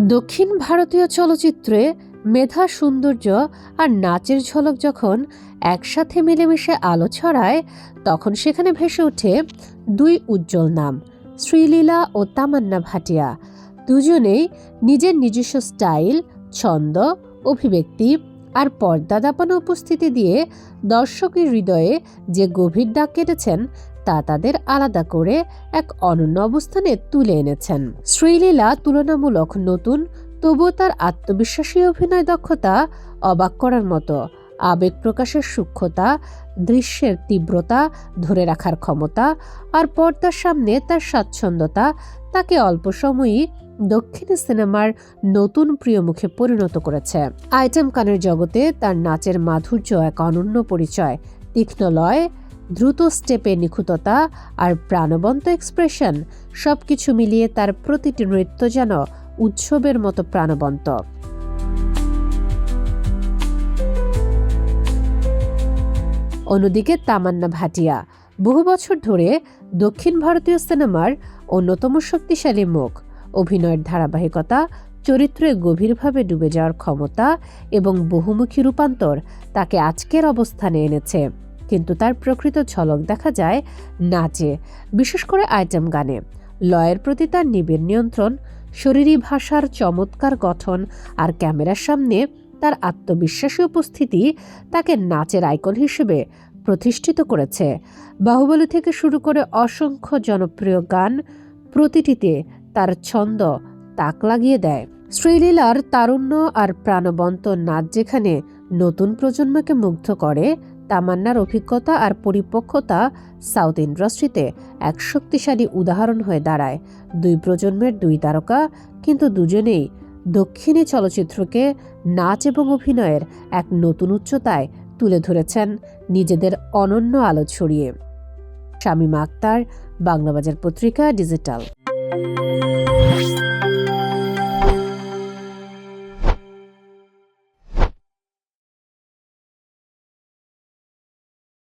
দক্ষিণ ভারতীয় চলচ্চিত্রে মেধা, সৌন্দর্য আর নাচের ঝলক যখন একসাথে মিলেমিশে আলো ছড়ায়, তখন সেখানে ভেসে ওঠে দুই উজ্জ্বল নাম, শ্রীলীলা ও তামান্না ভাটিয়া। দুজনেই নিজের নিজস্ব স্টাইল, ছন্দ, অভিব্যক্তি আর পর্দা দাপানো উপস্থিতি দিয়ে দর্শকের হৃদয়ে যে গভীর দাগ কেটেছেন, তা তাদের আলাদা করে এক অনন্য অবস্থানে তুলে এনেছেন। শ্রীলীলা তুলনামূলক নতুন, তবুও তার আত্মবিশ্বাসী অভিনয় দক্ষতা অবাক করার মতো। আবেগ প্রকাশের সূক্ষ্মতা, দৃশ্যের তীব্রতা ধরে রাখার ক্ষমতা আর পর্দার সামনে তার স্বাচ্ছন্দ্যতা তাকে অল্প সময়ই দক্ষিণী সিনেমার নতুন প্রিয় মুখে পরিণত করেছে। আইটেম গানের জগতে তার নাচের মাধুর্য এক অনন্য পরিচয়। তীক্ষ্ণ লয়, দ্রুত স্টেপে নিখুঁততা আর প্রাণবন্ত এক্সপ্রেশন, সবকিছু মিলিয়ে তার প্রতিটি নৃত্য যেন উৎসবের মতো প্রাণবন্ত। অন্যদিকে তামান্না ভাটিয়া বহু বছর ধরে দক্ষিণ ভারতীয় সিনেমার অন্যতম শক্তিশালী মুখ। অভিনয়ের ধারাবাহিকতা, চরিত্রে গভীরভাবে ডুবে যাওয়ার ক্ষমতা এবং বহুমুখী রূপান্তর তাকে আজকের অবস্থানে এনেছে। কিন্তু তার প্রকৃত ঝলক দেখা যায় নাচে, বিশেষ করে আইটেম গানে। লয়ের প্রতি তার নিবিড় নিয়ন্ত্রণ, শরীরী ভাষার চমৎকার গঠন আর ক্যামেরার সামনে তার আত্মবিশ্বাসী উপস্থিতি তাকে নাচের আইকন হিসেবে প্রতিষ্ঠিত করেছে। বাহুবলী থেকে শুরু করে অসংখ্য জনপ্রিয় গান, প্রতিটিতে তার ছন্দ তাক লাগিয়ে দেয়। শ্রীলীলার তারুণ্য আর প্রাণবন্ত নাচ যেখানে নতুন প্রজন্মকে মুগ্ধ করে, তামান্নার অভিজ্ঞতা আর পরিপক্কতা সাউথ ইন্ডাস্ট্রিতে এক শক্তিশালী উদাহরণ হয়ে দাঁড়ায়। দুই প্রজন্মের দুই তারকা, কিন্তু দুজনেই দক্ষিণী চলচ্চিত্রকে নাচ এবং অভিনয়ের এক নতুন উচ্চতায় তুলে ধরেছেন নিজেদের অনন্য আলো ছড়িয়ে। শামীমা আক্তার, বাংলাবাজার পত্রিকা, ডিজিটাল।